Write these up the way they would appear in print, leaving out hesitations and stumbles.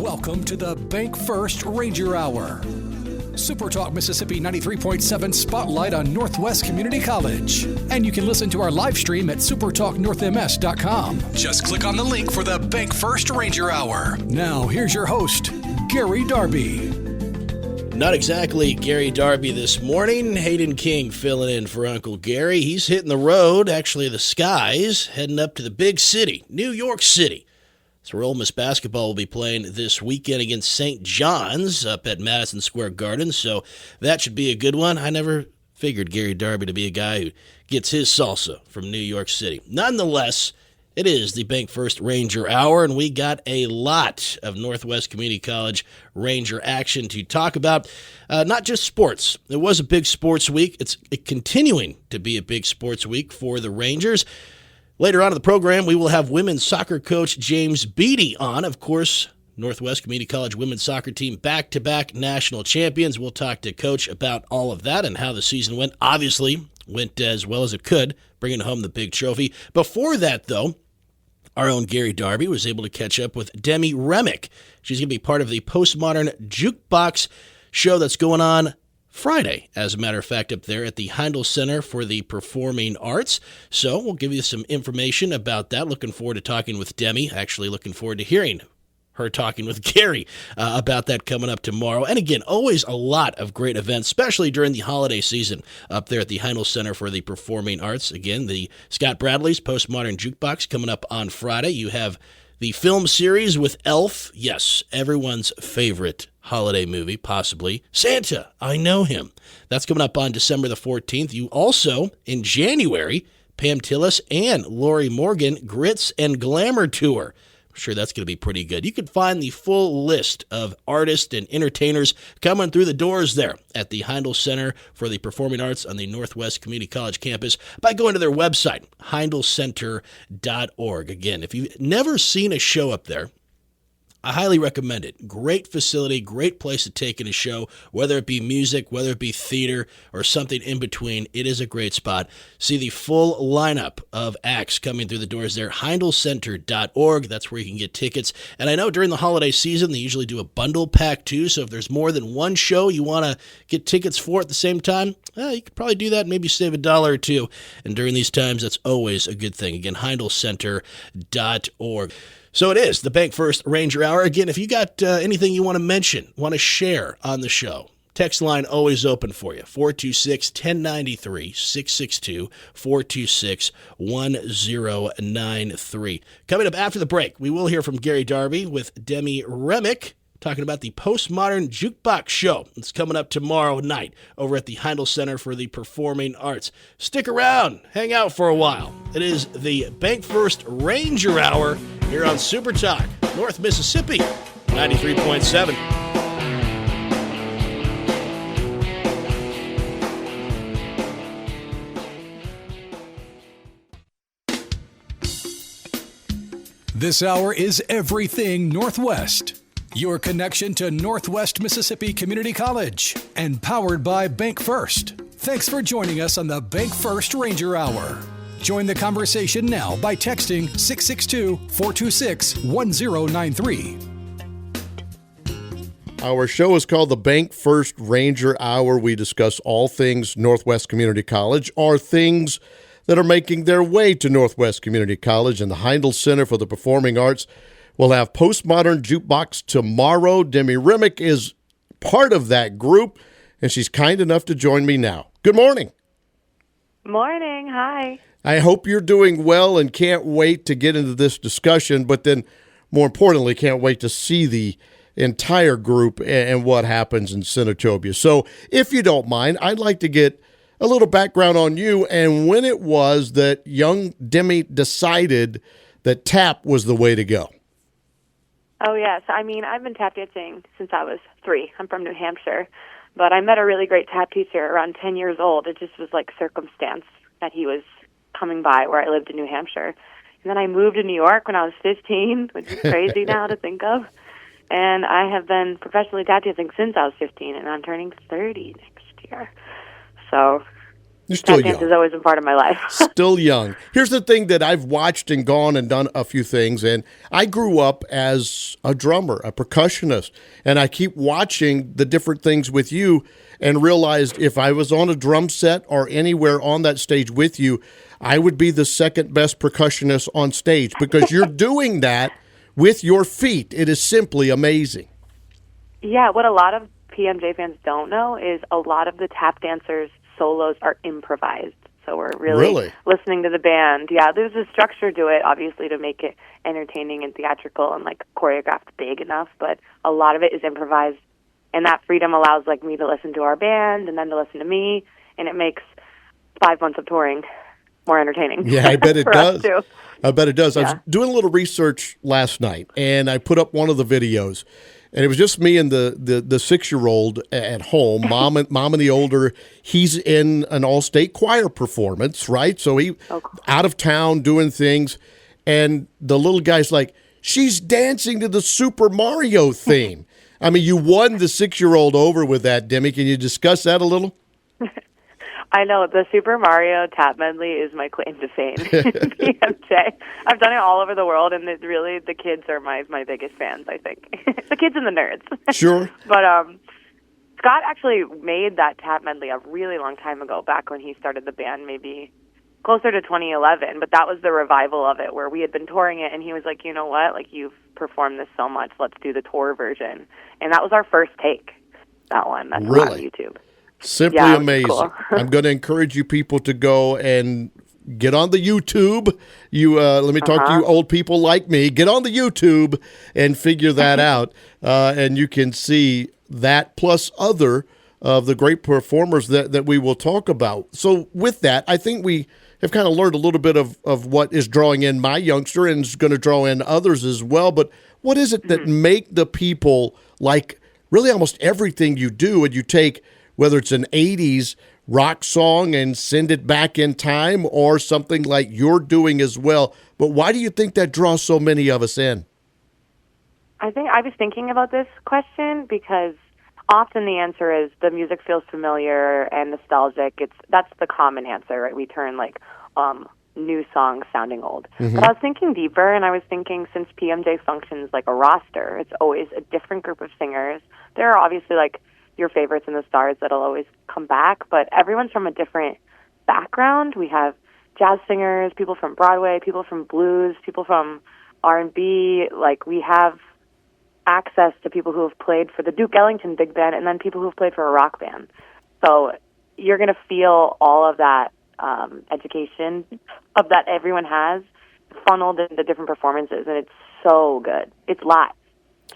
Welcome to the Bank First Ranger Hour. Super Talk Mississippi 93.7 Spotlight on Northwest Community College. And you can listen to our live stream at supertalknorthms.com. Just click on the link for the Bank First Ranger Hour. Now, here's your host, Gary Darby. Not exactly Gary Darby this morning. Hayden King filling in for Uncle Gary. He's hitting the road, actually the skies, heading up to the big city, New York City. That's where Ole Miss basketball will be playing this weekend against St. John's up at Madison Square Garden, so that should be a good one. I never figured Gary Darby to be a guy who gets his salsa from New York City. Nonetheless, it is the Bank First Ranger Hour, and we got a lot of Northwest Community College Ranger action to talk about. Not just sports. It was a big sports week. It's continuing to be a big sports week for the Rangers. Later on in the program, we will have women's soccer coach James Beattie on. Of course, Northwest Community College women's soccer team back-to-back national champions. We'll talk to Coach about all of that and how the season went. Obviously, went as well as it could, bringing home the big trophy. Before that, though, our own Gary Darby was able to catch up with Demi Remick. She's going to be part of the Postmodern Jukebox show that's going on Friday, as a matter of fact, up there at the Heindl Center for the Performing Arts. So we'll give you some information about that. Looking forward to talking with Demi. Actually looking forward to hearing her talking with Gary about that coming up tomorrow. And again, always a lot of great events, especially during the holiday season up there at the Heindl Center for the Performing Arts. Again, the Scott Bradlee's Postmodern Jukebox coming up on Friday. You have the film series with Elf. Yes, everyone's favorite holiday movie, possibly. Santa, I Know Him. That's coming up on December the 14th. You also, in January, Pam Tillis and Lorrie Morgan, Grits and Glamour Tour. I'm sure that's going to be pretty good. You can find the full list of artists and entertainers coming through the doors there at the Heindl Center for the Performing Arts on the Northwest Community College campus by going to their website, heindlcenter.org. Again, if you've never seen a show up there, I highly recommend it. Great facility, great place to take in a show, whether it be music, whether it be theater, or something in between. It is a great spot. See the full lineup of acts coming through the doors there, heindlcenter.org. That's where you can get tickets. And I know during the holiday season, they usually do a bundle pack too, so if there's more than one show you want to get tickets for at the same time, you could probably do that and maybe save $1 or $2. And during these times, that's always a good thing. Again, heindlcenter.org. So it is the Bank First Ranger Hour. Again, if you got anything you want to mention, want to share on the show, text line always open for you, 426-1093, 662-426-1093. Coming up after the break, we will hear from Gary Darby with Demi Remick, talking about the Postmodern Jukebox show. It's coming up tomorrow night over at the Heindl Center for the Performing Arts. Stick around. Hang out for a while. It is the Bank First Ranger Hour here on Super Talk, North Mississippi, 93.7. This hour is everything Northwest. Your connection to Northwest Mississippi Community College and powered by Bank First. Thanks for joining us on the Bank First Ranger Hour. Join the conversation now by texting 662-426-1093. Our show is called the Bank First Ranger Hour. We discuss all things Northwest Community College, or things that are making their way to Northwest Community College and the Heindl Center for the Performing Arts. We'll have Postmodern Jukebox tomorrow. Demi Remick is part of that group, and she's kind enough to join me now. Good morning. Morning. Hi. I hope you're doing well and can't wait to get into this discussion, but then more importantly, can't wait to see the entire group and what happens in Senatobia. So if you don't mind, I'd like to get a little background on you and when it was that young Demi decided that tap was the way to go. Oh, yes. I mean, I've been tap dancing since I was 3. I'm from New Hampshire. But I met a really great tap teacher around 10 years old. It just was like circumstance that he was coming by where I lived in New Hampshire. And then I moved to New York when I was 15, which is crazy now to think of. And I have been professionally tap dancing since I was 15, and I'm turning 30 next year. So You're still Tap dance young. has always been part of my life. Still young. Here's the thing that I've watched and gone and done a few things, and I grew up as a drummer, a percussionist, and I keep watching the different things with you and realized if I was on a drum set or anywhere on that stage with you, I would be the second best percussionist on stage because you're doing that with your feet. It is simply amazing. Yeah, what a lot of PMJ fans don't know is a lot of the tap dancers' solos are improvised. So we're really listening to the band. Yeah, there's a structure to it, obviously, to make it entertaining and theatrical and like choreographed big enough, but a lot of it is improvised. And that freedom allows like me to listen to our band and then to listen to me, and it makes 5 months of touring more entertaining. Yeah, I bet it does. I bet it does. Yeah. I was doing a little research last night, and I put up one of the videos, and it was just me and the 6-year-old at home. Mom and the older, he's in an all-state choir performance, right? So he out of town doing things, and the little guy's like, she's dancing to the Super Mario theme. I mean, you won the 6-year-old over with that, Demi. Can you discuss that a little? I know. The Super Mario Tap Medley is my claim to fame. PMJ. I've done it all over the world, and really the kids are my biggest fans, I think. The kids and the nerds. Sure. But Scott actually made that Tap Medley a really long time ago, back when he started the band, maybe closer to 2011. But that was the revival of it, where we had been touring it, and he was like, you know what? Like, you've performed this so much. Let's do the tour version. And that was our first take, that one. That's on YouTube. Simply amazing. Cool. I'm going to encourage you people to go and get on the YouTube. You let me talk to you old people like me. Get on the YouTube and figure that out, and you can see that plus other of the great performers that we will talk about. So with that, I think we have kind of learned a little bit of what is drawing in my youngster and is going to draw in others as well. But what is it that make the people like really almost everything you do, and you take whether it's an 80s rock song and send it back in time or something like you're doing as well. But why do you think that draws so many of us in? I think I was thinking about this question because often the answer is the music feels familiar and nostalgic. That's the common answer, right? We turn like new songs sounding old. But I was thinking deeper, and I was thinking since PMJ functions like a roster, it's always a different group of singers. There are obviously like your favorites and the stars that'll always come back, but everyone's from a different background. We have jazz singers, people from Broadway, people from blues, people from R&B. Like, we have access to people who have played for the Duke Ellington Big Band and then people who have played for a rock band. So you're going to feel all of that education of that everyone has funneled into different performances, and it's so good. It's live.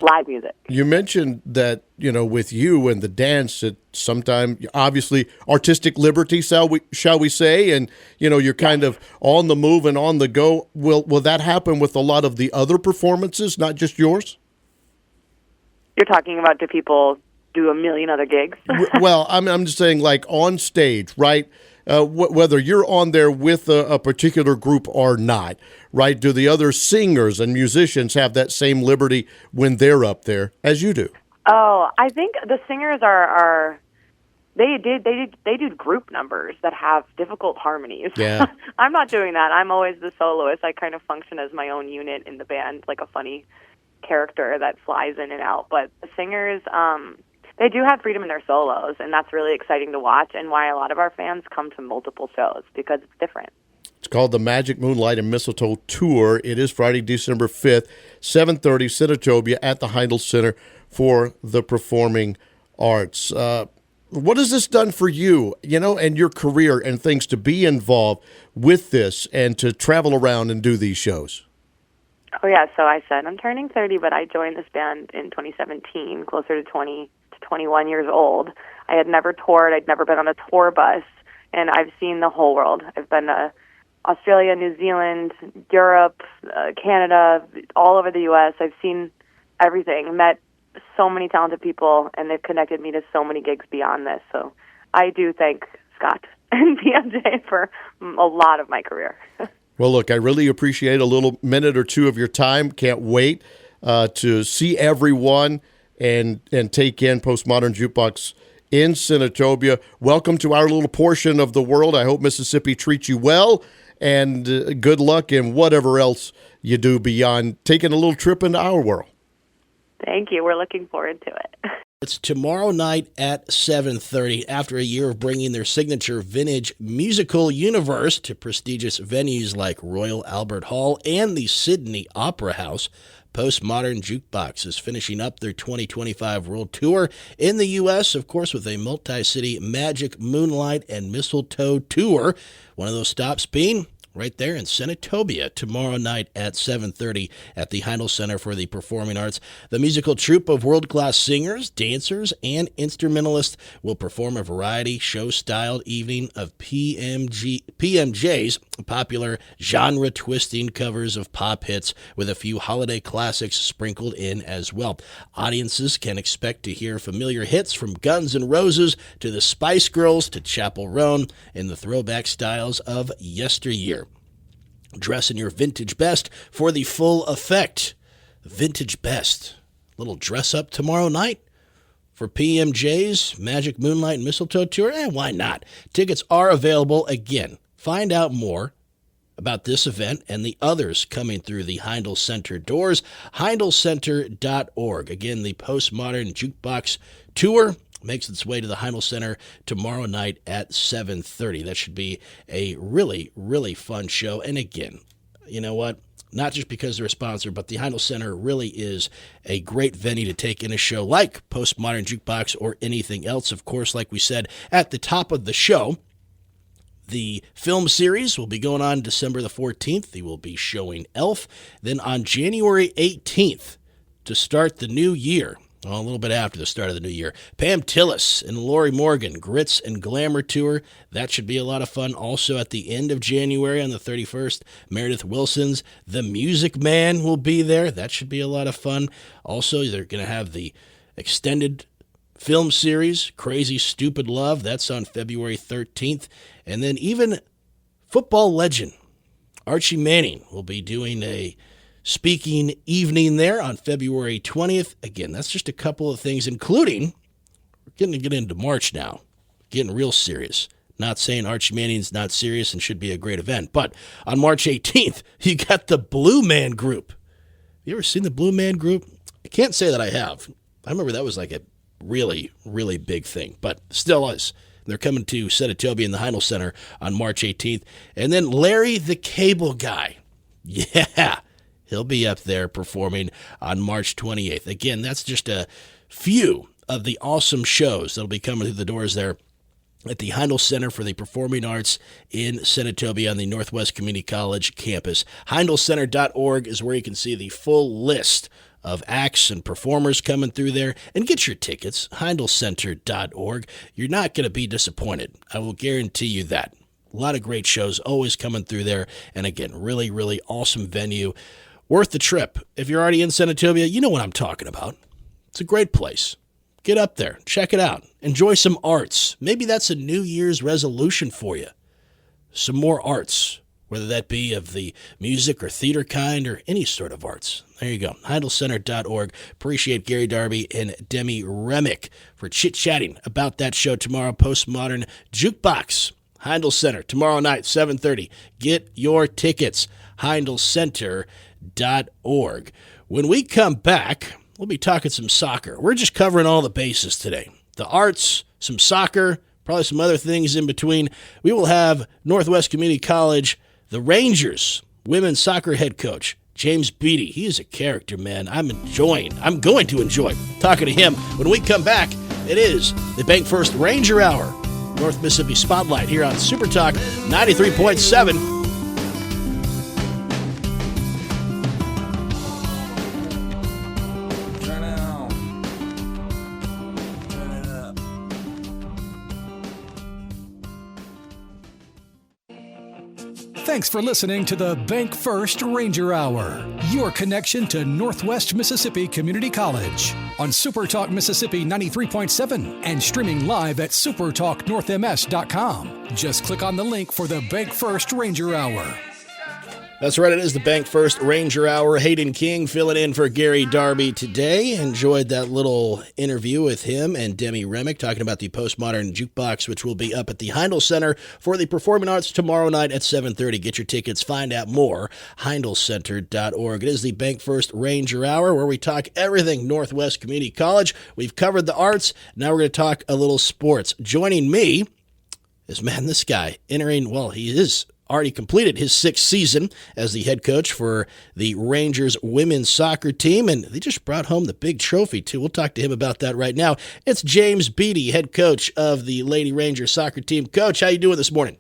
Live music. You mentioned that, with you and the dance, it sometimes, obviously, artistic liberty, shall we say, and, you're kind of on the move and on the go. Will that happen with a lot of the other performances, not just yours? You're talking about, do people do a million other gigs? Well, I'm just saying, like, on stage, right? Whether you're on there with a particular group or not, right? Do the other singers and musicians have that same liberty when they're up there as you do? Oh, I think the singers they do group numbers that have difficult harmonies. Yeah. I'm not doing that. I'm always the soloist. I kind of function as my own unit in the band, like a funny character that flies in and out. But the singers, they do have freedom in their solos, and that's really exciting to watch, and why a lot of our fans come to multiple shows, because it's different. It's called the Magic Moonlight and Mistletoe Tour. It is Friday, December 5th, 7:30, Senatobia at the Heindl Center for the Performing Arts. What has this done for you, and your career and things to be involved with this and to travel around and do these shows? Oh, yeah, so I said I'm turning 30, but I joined this band in 2017, closer to 20 to 21 years old. I had never toured. I'd never been on a tour bus, and I've seen the whole world. I've been to Australia, New Zealand, Europe, Canada, all over the U.S. I've seen everything, met so many talented people, and they've connected me to so many gigs beyond this. So I do thank Scott and PMJ for a lot of my career. Well, look, I really appreciate a little minute or two of your time. Can't wait to see everyone and take in Postmodern Jukebox in Senatobia. Welcome to our little portion of the world. I hope Mississippi treats you well, and good luck in whatever else you do beyond taking a little trip into our world. Thank you. We're looking forward to it. It's tomorrow night at 7:30. After a year of bringing their signature vintage musical universe to prestigious venues like Royal Albert Hall and the Sydney Opera House, Postmodern Jukebox is finishing up their 2025 World Tour in the U.S., of course, with a multi-city Magic, Moonlight, and Mistletoe Tour. One of those stops being right there in Senatobia tomorrow night at 7:30 at the Heindl Center for the Performing Arts. The musical troupe of world-class singers, dancers, and instrumentalists will perform a variety show-styled evening of PMJ's popular genre-twisting covers of pop hits with a few holiday classics sprinkled in as well. Audiences can expect to hear familiar hits from Guns N' Roses to the Spice Girls to Chappell Roan in the throwback styles of yesteryear. Dress in your vintage best for the full effect. Vintage best. Little dress up tomorrow night for PMJ's Magic, Moonlight, and Mistletoe Tour? Why not? Tickets are available again. Find out more about this event and the others coming through the Heindl Center doors. HeindlCenter.org. Again, the Postmodern Jukebox Tour makes its way to the Heindl Center tomorrow night at 7:30. That should be a really, really fun show. And again, you know what? Not just because they're a sponsor, but the Heindl Center really is a great venue to take in a show like Postmodern Jukebox or anything else. Of course, like we said at the top of the show, the film series will be going on December the 14th. They will be showing Elf. Then on January 18th, to start the new year, a little bit after the start of the new year, Pam Tillis and Lorrie Morgan, Grits and Glamour Tour. That should be a lot of fun. Also at the end of January on the 31st, Meredith Wilson's The Music Man will be there. That should be a lot of fun. Also, they're going to have the extended film series, Crazy Stupid Love. That's on February 13th. And then even football legend Archie Manning will be doing a speaking evening there on February 20th. Again, that's just a couple of things, including, we're getting to get into March now, getting real serious. Not saying Archie Manning's not serious and should be a great event, but on March 18th, you got the Blue Man Group. You ever seen the Blue Man Group? I can't say that I have. I remember that was like a really, really big thing, but still is. They're coming to Senatobia in the Heindl Center on March 18th. And then Larry the Cable Guy. Yeah. He'll be up there performing on March 28th. Again, that's just a few of the awesome shows that'll be coming through the doors there at the Heindl Center for the Performing Arts in Senatobia on the Northwest Community College campus. HeindlCenter.org is where you can see the full list of acts and performers coming through there. And get your tickets, HeindlCenter.org. You're not going to be disappointed. I will guarantee you that. A lot of great shows always coming through there. And again, really, really awesome venue. Worth the trip. If you're already in Senatobia, you know what I'm talking about. It's a great place. Get up there. Check it out. Enjoy some arts. Maybe that's a New Year's resolution for you. Some more arts, whether that be of the music or theater kind or any sort of arts. There you go. HeindlCenter.org. Appreciate Gary Darby and Demi Remick for chit-chatting about that show tomorrow, Postmodern Jukebox. Heindl Center, tomorrow night, 7:30. Get your tickets. HeindlCenter.org. When we come back, we'll be talking some soccer. We're just covering all the bases today. The arts, some soccer, probably some other things in between. We will have Northwest Community College, the Rangers, women's soccer head coach, James Beattie. He is a character, man. I'm going to enjoy talking to him. When we come back, it is the Bank First Ranger Hour, North Mississippi Spotlight here on Super Talk 93.7. Thanks for listening to the Bank First Ranger Hour, your connection to Northwest Mississippi Community College on Super Talk Mississippi 93.7 and streaming live at supertalknorthms.com. Just click on the link for the Bank First Ranger Hour. That's right. It is the Bank First Ranger Hour. Hayden King filling in for Gary Darby today. Enjoyed that little interview with him and Demi Remick talking about the Postmodern Jukebox, which will be up at the Heindl Center for the Performing Arts tomorrow night at 7:30. Get your tickets. Find out more. HeindlCenter.org. It is the Bank First Ranger Hour, where we talk everything Northwest Community College. We've covered the arts. Now we're going to talk a little sports. Joining me is, man, this guy entering, well, he is already completed his 6th season as the head coach for the Rangers women's soccer team, and they just brought home the big trophy, too. We'll talk to him about that right now. It's James Beattie, head coach of the Lady Rangers soccer team. Coach, how you doing this morning?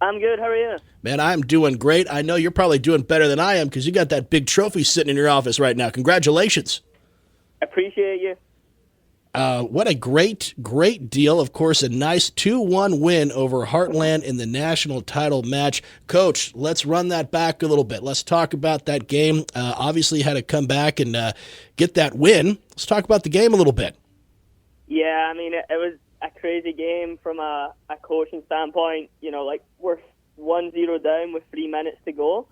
I'm good. How are you? Man, I'm doing great. I know you're probably doing better than I am because you got that big trophy sitting in your office right now. Congratulations. Appreciate you. What a great deal. Of course, a nice 2-1 win over Heartland in the national title match. Coach, let's run that back a little bit. Let's talk about that game. Obviously, had to come back and get that win. Let's talk about the game a little bit. Yeah, I mean, it was a crazy game from a coaching standpoint. You know, like, we're 1-0 down with 3 minutes to go.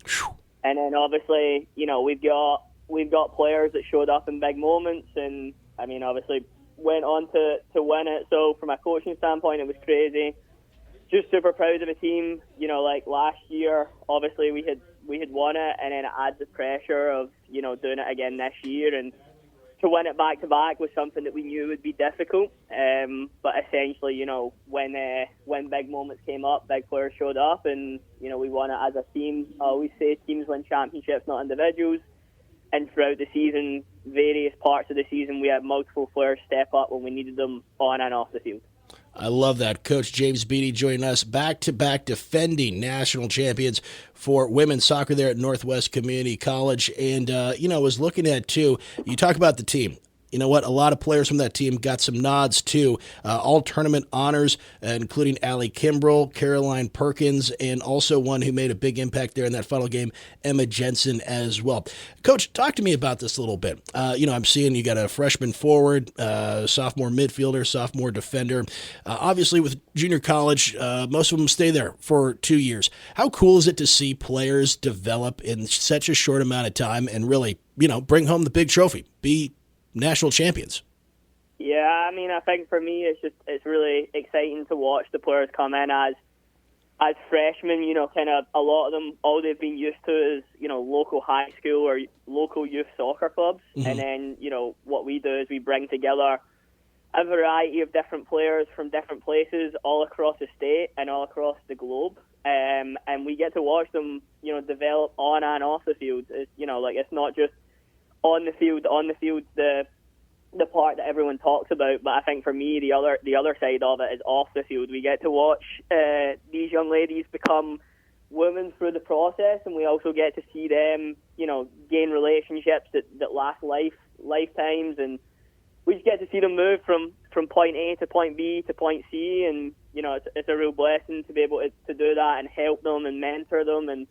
And then, obviously, you know, we've got players that showed up in big moments and, I mean, obviously went on to win it. So from a coaching standpoint, it was crazy. Just super proud of the team. You know, like last year, obviously we had won it, and then it adds the pressure of, you know, doing it again this year. And to win it back to back was something that we knew would be difficult. But essentially, you know, when big moments came up, big players showed up, and, you know, we won it as a team. I always say teams win championships, not individuals. And throughout the season, various parts of the season, we had multiple players step up when we needed them on and off the field. I love that. Coach James Beattie joining us, back-to-back defending national champions for women's soccer there at Northwest Community College. And, you know, I was looking at, too, you talk about the team. You know what? A lot of players from that team got some nods, too. All tournament honors, including Allie Kimbrell, Caroline Perkins, and also one who made a big impact there in that final game, Emma Jensen, as well. Coach, talk to me about this a little bit. You know, I'm seeing you got a freshman forward, sophomore midfielder, sophomore defender. Obviously, with junior college, most of them stay there for 2 years. How cool is it to see players develop in such a short amount of time and really, you know, bring home the big trophy, be national champions? Yeah, I mean, I think for me, it's really exciting to watch the players come in as freshmen. You know, kind of a lot of them, all they've been used to is, you know, local high school or local youth soccer clubs. Mm-hmm. And then, you know, what we do is we bring together a variety of different players from different places all across the state and all across the globe. And we get to watch them, you know, develop on and off the field. It's, you know, like, it's not just on the field, the part that everyone talks about, but I think for me, the other side of it is off the field. We get to watch these young ladies become women through the process, and we also get to see them, you know, gain relationships that last lifetimes, and we just get to see them move from point A to point B to point C, and, you know, it's a real blessing to be able to do that and help them and mentor them and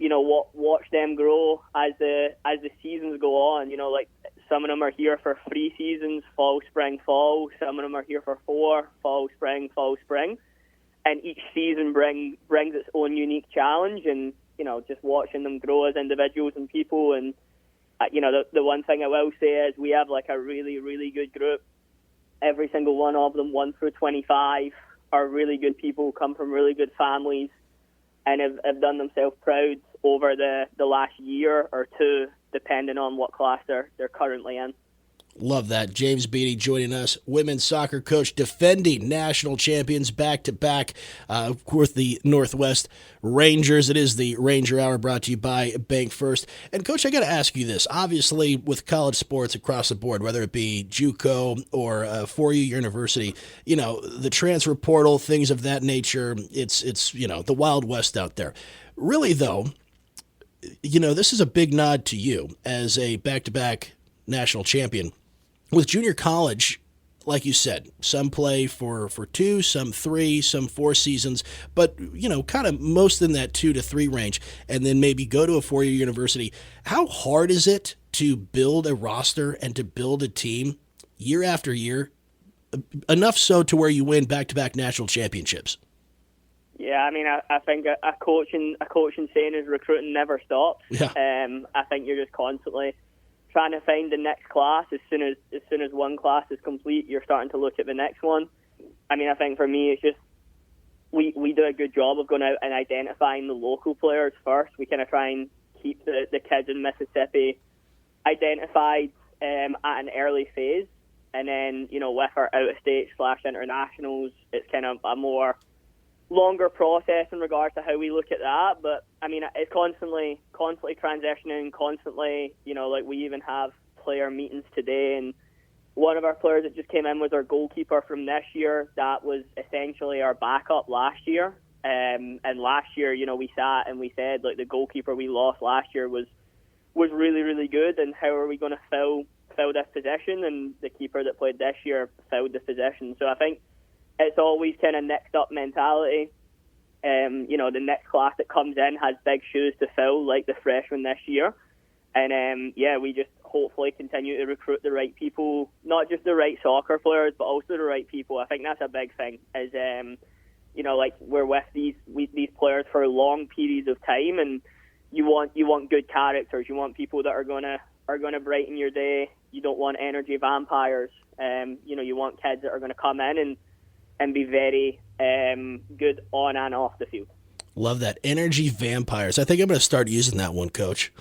you know, watch them grow as the seasons go on. You know, like, some of them are here for 3 seasons, fall, spring, fall. Some of them are here for 4, fall, spring, and each season brings its own unique challenge. And, you know, just watching them grow as individuals and people. And you know, the one thing I will say is we have like a really, really good group. Every single one of them, 1 through 25, are really good people, come from really good families, and have done themselves proud over the last year or two, depending on what class they're currently in. Love that. James Beattie joining us, women's soccer coach, defending national champions back-to-back with the Northwest Rangers. It is the Ranger Hour brought to you by Bank First. And, Coach, I got to ask you this. Obviously, with college sports across the board, whether it be JUCO or 4U University, you know, the transfer portal, things of that nature, it's you know, the Wild West out there. Really, though, you know, this is a big nod to you as a back-to-back national champion. With junior college, like you said, some play for 2, some 3, some 4 seasons, but, you know, kind of most in that 2 to 3 range, and then maybe go to a 4-year university. How hard is it to build a roster and to build a team year after year, enough so to where you win back-to-back national championships? Yeah, I mean, I think a coaching saying is recruiting never stops. Yeah. I think you're just constantly trying to find the next class. As soon as one class is complete, you're starting to look at the next one. I mean, I think for me, it's just we do a good job of going out and identifying the local players first. We kind of try and keep the kids in Mississippi identified at an early phase. And then, with our out-of-state / internationals, it's kind of a more longer process in regards to how we look at that. But I mean, it's constantly transitioning, constantly, like we even have player meetings today, and one of our players that just came in was our goalkeeper from this year. That was essentially our backup last year. And last year, we sat and we said, like, the goalkeeper we lost last year was really, really good, and how are we going to fill this position? And the keeper that played this year filled the position. So I think it's always kind of next up mentality. The next class that comes in has big shoes to fill, like the freshman this year. And we just hopefully continue to recruit the right people, not just the right soccer players, but also the right people. I think that's a big thing. Is like we're with these players for long periods of time, and you want good characters. You want people that are gonna brighten your day. You don't want energy vampires. You want kids that are going to come in and be very good on and off the field. Love that. Energy vampires. I think I'm going to start using that one, Coach.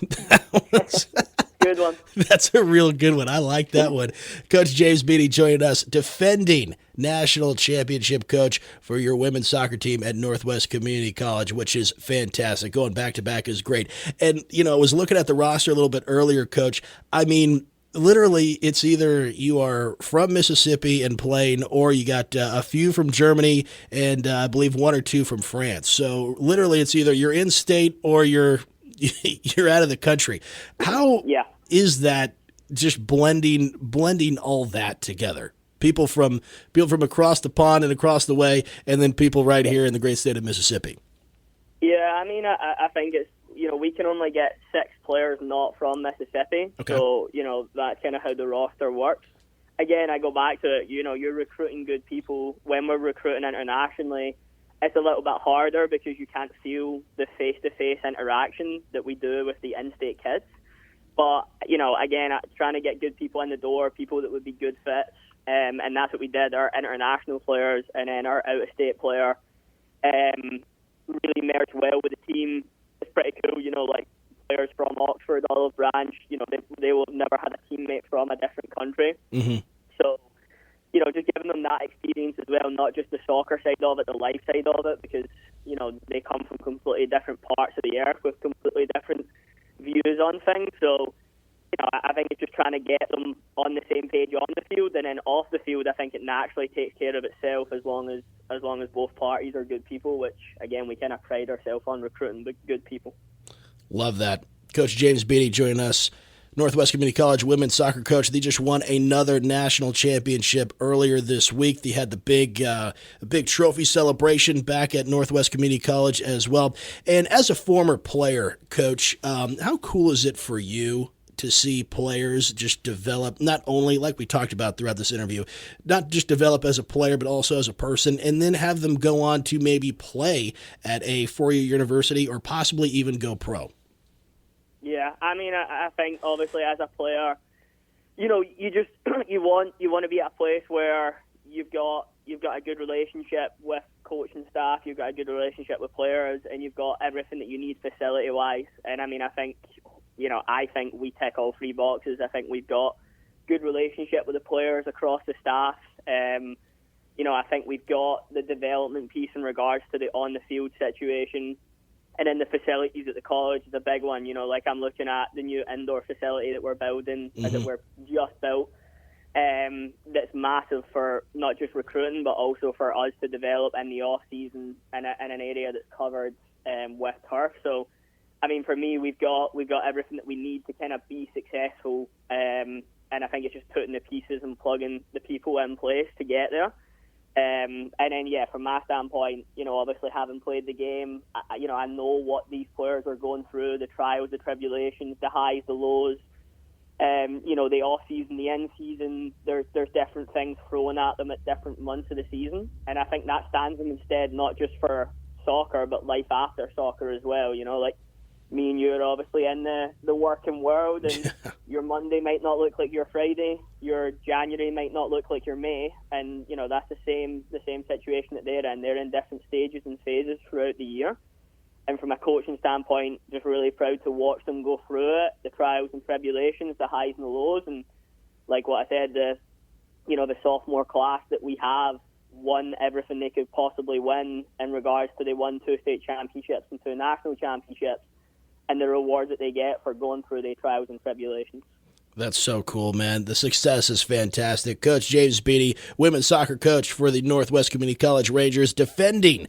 Good one. That's a real good one. I like that one. Coach James Beattie joining us, defending national championship coach for your women's soccer team at Northwest Community College, which is fantastic. Going back-to-back is great. And, I was looking at the roster a little bit earlier, Coach. I mean, literally, it's either you are from Mississippi and playing, or you got a few from Germany and I believe one or two from France. So literally, it's either you're in state or you're out of the country. How is that just blending all that together? People from across the pond and across the way, and then people right here in the great state of Mississippi. Yeah, I mean, I think it's, we can only get 6 players not from Mississippi. Okay. So, that's kind of how the roster works. Again, I go back to, you're recruiting good people. When we're recruiting internationally, it's a little bit harder because you can't feel the face-to-face interaction that we do with the in-state kids. But, again, trying to get good people in the door, people that would be good fits, and that's what we did. Our international players and then our out-of-state player really merged well with the team. It's pretty cool, like players from Oxford, Olive Branch, they will have never had a teammate from a different country. Mm-hmm. So, just giving them that experience as well, not just the soccer side of it, the life side of it, because, they come from completely different parts of the earth with completely different views on things. So, I think it's just trying to get them on the same page on the field, and then off the field, I think it naturally takes care of itself as long as both parties are good people, which, again, we kind of pride ourselves on recruiting good people. Love that. Coach James Beattie joining us, Northwest Community College women's soccer coach. They just won another national championship earlier this week. They had the big trophy celebration back at Northwest Community College as well. And as a former player, Coach, how cool is it for you to see players just develop, not only, like we talked about throughout this interview, not just develop as a player, but also as a person, and then have them go on to maybe play at a four-year university or possibly even go pro? Yeah, I mean, I think obviously as a player, you just you want to be at a place where you've got a good relationship with coaching staff, you've got a good relationship with players, and you've got everything that you need facility-wise. And I mean, I think we tick all 3 boxes. I think we've got good relationship with the players across the staff. I think we've got the development piece in regards to the on-the-field situation. And then the facilities at the college is a big one. Like I'm looking at the new indoor facility that we're building, that we're just built. That's massive for not just recruiting, but also for us to develop in the off-season in an area that's covered with turf. So, I mean, for me, we've got everything that we need to kind of be successful. And I think it's just putting the pieces and plugging the people in place to get there. And then, from my standpoint, obviously having played the game, I know what these players are going through, the trials, the tribulations, the highs, the lows, the off-season, the in-season. There's different things thrown at them at different months of the season. And I think that stands them instead, not just for soccer, but life after soccer as well. You know, like me and you are obviously in the working world, and your Monday might not look like your Friday, your January might not look like your May, and you know that's the same situation that they're in. They're in different stages and phases throughout the year. And from a coaching standpoint, just really proud to watch them go through it, the trials and tribulations, the highs and the lows, and like what I said, the sophomore class that we have won everything they could possibly win in regards to they won 2 state championships and 2 national championships, and the reward that they get for going through their trials and tribulations. That's so cool, man. The success is fantastic. Coach James Beattie, women's soccer coach for the Northwest Community College Rangers, defending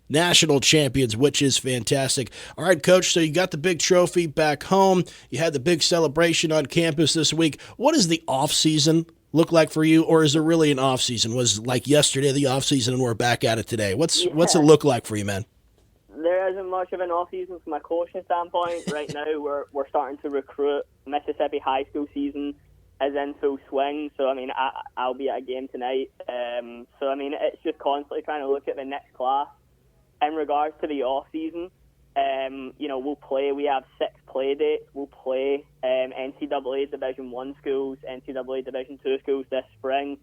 national champions, which is fantastic. All right, Coach, so you got the big trophy back home. You had the big celebration on campus this week. What does the off-season look like for you, or is there really an off-season? Was like yesterday the off-season and we're back at it today? What's it look like for you, man? There isn't much of an off-season from a coaching standpoint. Right now, we're starting to recruit. Mississippi high school season is in full swing. So, I mean, I'll be at a game tonight. So, I mean, it's just constantly trying to look at the next class. In regards to the off-season, you know, we'll play. We have 6 play dates. We'll play NCAA Division I schools, NCAA Division II schools this spring.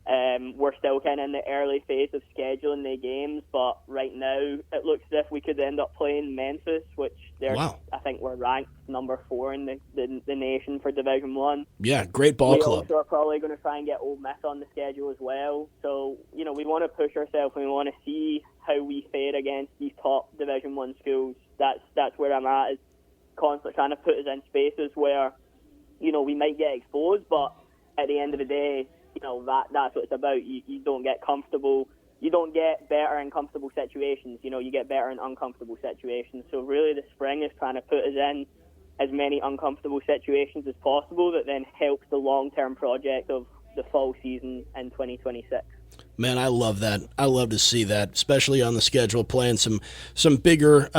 We're still kind of in the early phase of scheduling the games, but right now it looks as if we could end up playing Memphis, which I think we're ranked number 4 in the nation for Division I. Yeah, great ball club. We also are probably going to try and get Ole Miss on the schedule as well. So, you know, we want to push ourselves and we want to see how we fare against these top Division I schools. That's where I'm at, is constantly trying to put us in spaces where, you know, we might get exposed, but at the end of the day, you know, that's what it's about. You don't get comfortable. You don't get better in comfortable situations. You know, you get better in uncomfortable situations. So really the spring is trying to put us in as many uncomfortable situations as possible that then helps the long-term project of the fall season in 2026. Man, I love that. I love to see that, especially on the schedule, playing some bigger,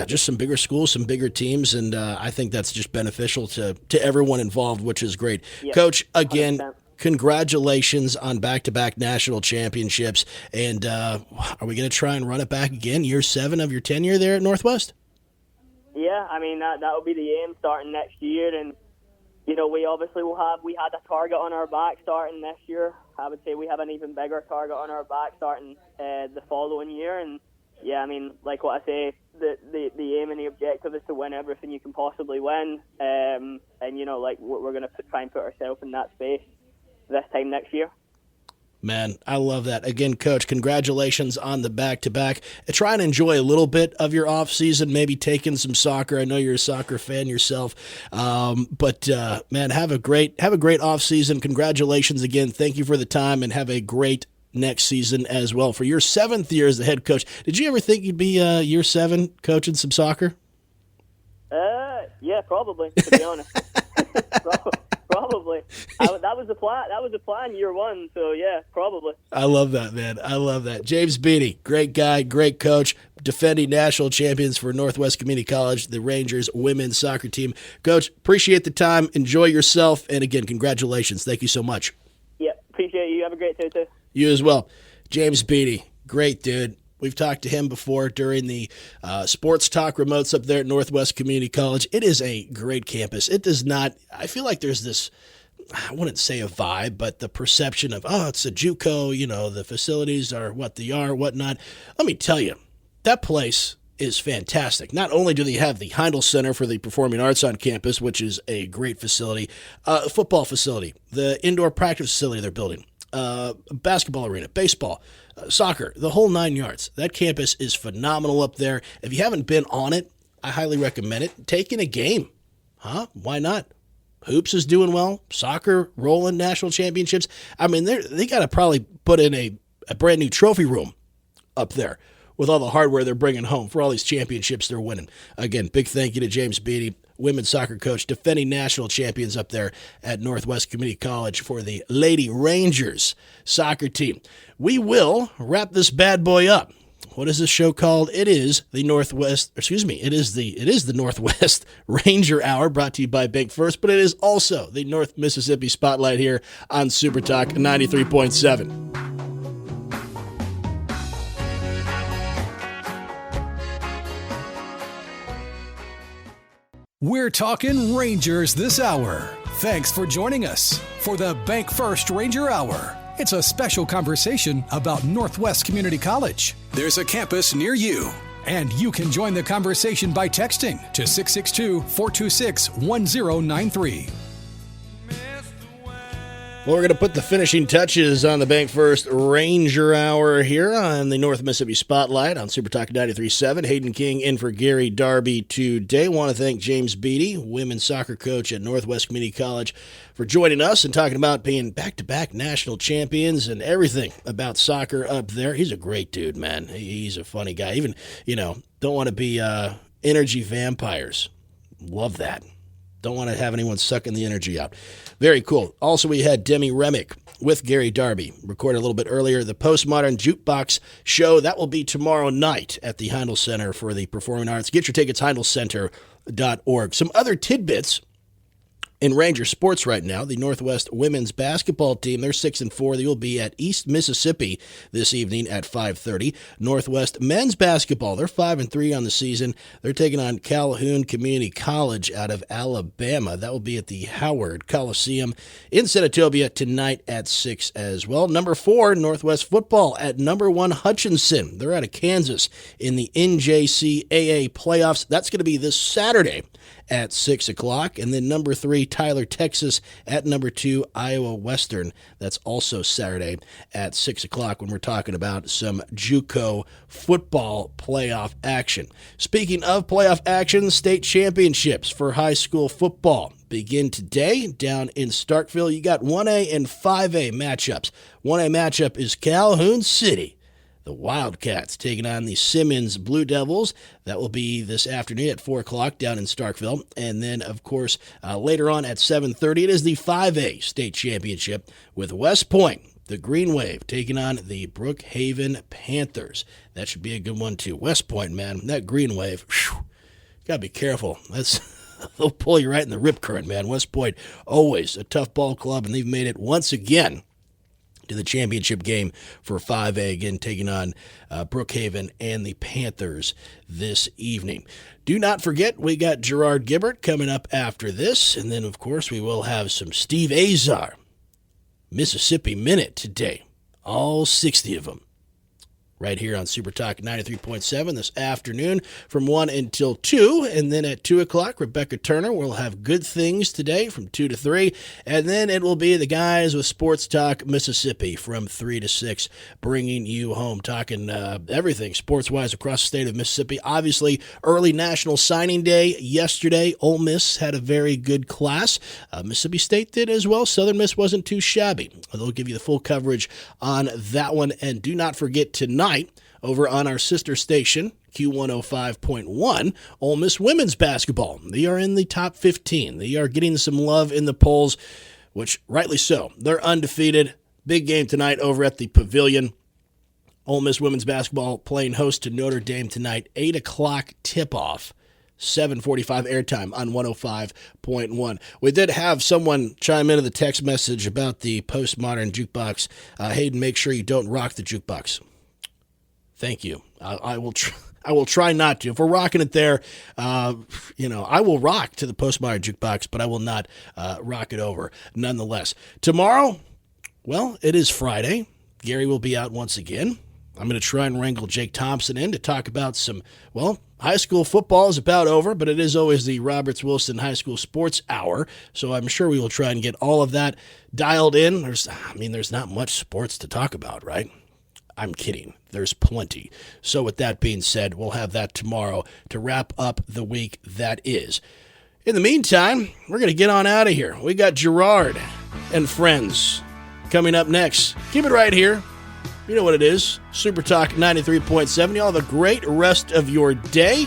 just some bigger schools, some bigger teams, and I think that's just beneficial to everyone involved, which is great. Yep. Coach, again, 100%. Congratulations on back-to-back national championships, and are we going to try and run it back again, year 7 of your tenure there at Northwest? Yeah, I mean, that will be the aim starting next year, and, you know, we obviously we had a target on our back starting this year. I would say we have an even bigger target on our back starting the following year, and, yeah, I mean, like what I say, the aim and the objective is to win everything you can possibly win, and, you know, like, we're going to try and put ourselves in that space this time next year. Man, I love that. Again, Coach, congratulations on the back-to-back. Try and enjoy a little bit of your off-season, maybe taking some soccer. I know you're a soccer fan yourself. But man, have a great off-season. Congratulations again. Thank you for the time, and have a great next season as well. For your 7th year as the head coach, did you ever think you'd be year 7 coaching some soccer? Yeah, probably, to be honest. Probably. That was the plan. That was the plan year 1. So yeah, probably. I love that, man. I love that. James Beattie, great guy, great coach, defending national champions for Northwest Community College, the Rangers women's soccer team. Coach, appreciate the time. Enjoy yourself, and again, congratulations. Thank you so much. Yeah, appreciate you. Have a great day too. You as well. James Beattie, great dude. We've talked to him before during the sports talk remotes up there at Northwest Community College. It is a great campus. It does not, I feel like there's this, I wouldn't say a vibe, but the perception of, it's a JUCO, you know, the facilities are what they are, whatnot. Let me tell you, that place is fantastic. Not only do they have the Heindl Center for the Performing Arts on campus, which is a great facility, football facility, the indoor practice facility they're building, basketball arena, baseball, soccer, the whole 9 yards. That campus is phenomenal up there. If you haven't been on it, I highly recommend it. Taking a game. Why not? Hoops is doing well. Soccer, rolling national championships. I mean, they got to probably put in a brand new trophy room up there with all the hardware they're bringing home for all these championships they're winning. Again, big thank you to James Beattie, women's soccer coach, defending national champions up there at Northwest Community College for the Lady Rangers soccer team. We will wrap this bad boy up. What is this show called? It is the Northwest Ranger Hour, brought to you by Bank First, but it is also the North Mississippi Spotlight here on Super Talk 93.7. We're talking Rangers this hour. Thanks for joining us for the Bank First Ranger Hour. It's a special conversation about Northwest Community College. There's a campus near you, and you can join the conversation by texting to 662-426-1093. Well, we're going to put the finishing touches on the Bank First Ranger Hour here on the North Mississippi Spotlight on Super Talk 93.7. Hayden King in for Gary Darby today. Want to thank James Beattie, women's soccer coach at Northwest Community College, for joining us and talking about being back-to-back national champions and everything about soccer up there. He's a great dude, man. He's a funny guy. Even, don't want to be energy vampires. Love that. Don't want to have anyone sucking the energy out. Very cool. Also, we had Demi Remick with Gary Darby, recorded a little bit earlier. The Postmodern Jukebox show, that will be tomorrow night at the Heindl Center for the Performing Arts. Get your tickets, heindlcenter.org. Some other tidbits in Ranger sports right now. The Northwest women's basketball team, they're 6-4. They will be at East Mississippi this evening at 5:30. Northwest men's basketball, they're 5-3 on the season. They're taking on Calhoun Community College out of Alabama. That will be at the Howard Coliseum in Senatobia tonight at 6 as well. Number 4, Northwest football at number 1 Hutchinson. They're out of Kansas in the NJCAA playoffs. That's going to be this Saturday at 6 o'clock. And then number 3, Tyler, Texas at number 2, Iowa Western. That's also Saturday at 6 o'clock when we're talking about some JUCO football playoff action. Speaking of playoff action, state championships for high school football begin today down in Starkville. You got 1A and 5A matchups. 1A matchup is Calhoun City, the Wildcats, taking on the Simmons Blue Devils. That will be this afternoon at 4 o'clock down in Starkville. And then, of course, later on at 7:30, it is the 5A state championship with West Point, the Green Wave, taking on the Brookhaven Panthers. That should be a good one, too. West Point, man, that Green Wave, got to be careful. They'll pull you right in the rip current, man. West Point, always a tough ball club, and they've made it once again to the championship game for 5A, again taking on Brookhaven and the Panthers this evening. Do not forget, we got Gerard Gibbert coming up after this, and then, of course, we will have some Steve Azar Mississippi Minute today, all 60 of them, right here on Super Talk 93.7 this afternoon from 1 until 2. And then at 2 o'clock, Rebecca Turner will have Good Things today from 2 to 3. And then it will be the guys with Sports Talk Mississippi from 3 to 6, bringing you home, talking everything sports-wise across the state of Mississippi. Obviously, early National Signing Day yesterday. Ole Miss had a very good class. Mississippi State did as well. Southern Miss wasn't too shabby. They'll give you the full coverage on that one. And do not forget tonight, over on our sister station, Q105.1, Ole Miss women's basketball. They are in the top 15. They are getting some love in the polls, which rightly so. They're undefeated. Big game tonight over at the Pavilion. Ole Miss women's basketball playing host to Notre Dame tonight, 8 o'clock tip-off. 7:45 airtime on 105.1. We did have someone chime into the text message about the Postmodern Jukebox. Hayden, make sure you don't rock the jukebox. Thank you. I will try not to. If we're rocking it there, I will rock to the Postmodern Jukebox, but I will not rock it over nonetheless. Tomorrow, well, it is Friday. Gary will be out once again. I'm going to try and wrangle Jake Thompson in to talk about some, high school football is about over, but it is always the Roberts Wilson High School Sports Hour, so I'm sure we will try and get all of that dialed in. There's not much sports to talk about, right? I'm kidding. There's plenty. So with that being said, we'll have that tomorrow to wrap up the week that is. In the meantime, we're going to get on out of here. We got Gerard and friends coming up next. Keep it right here. You know what it is. Super Talk 93.7. Y'all have a great rest of your day.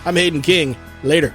I'm Hayden King. Later.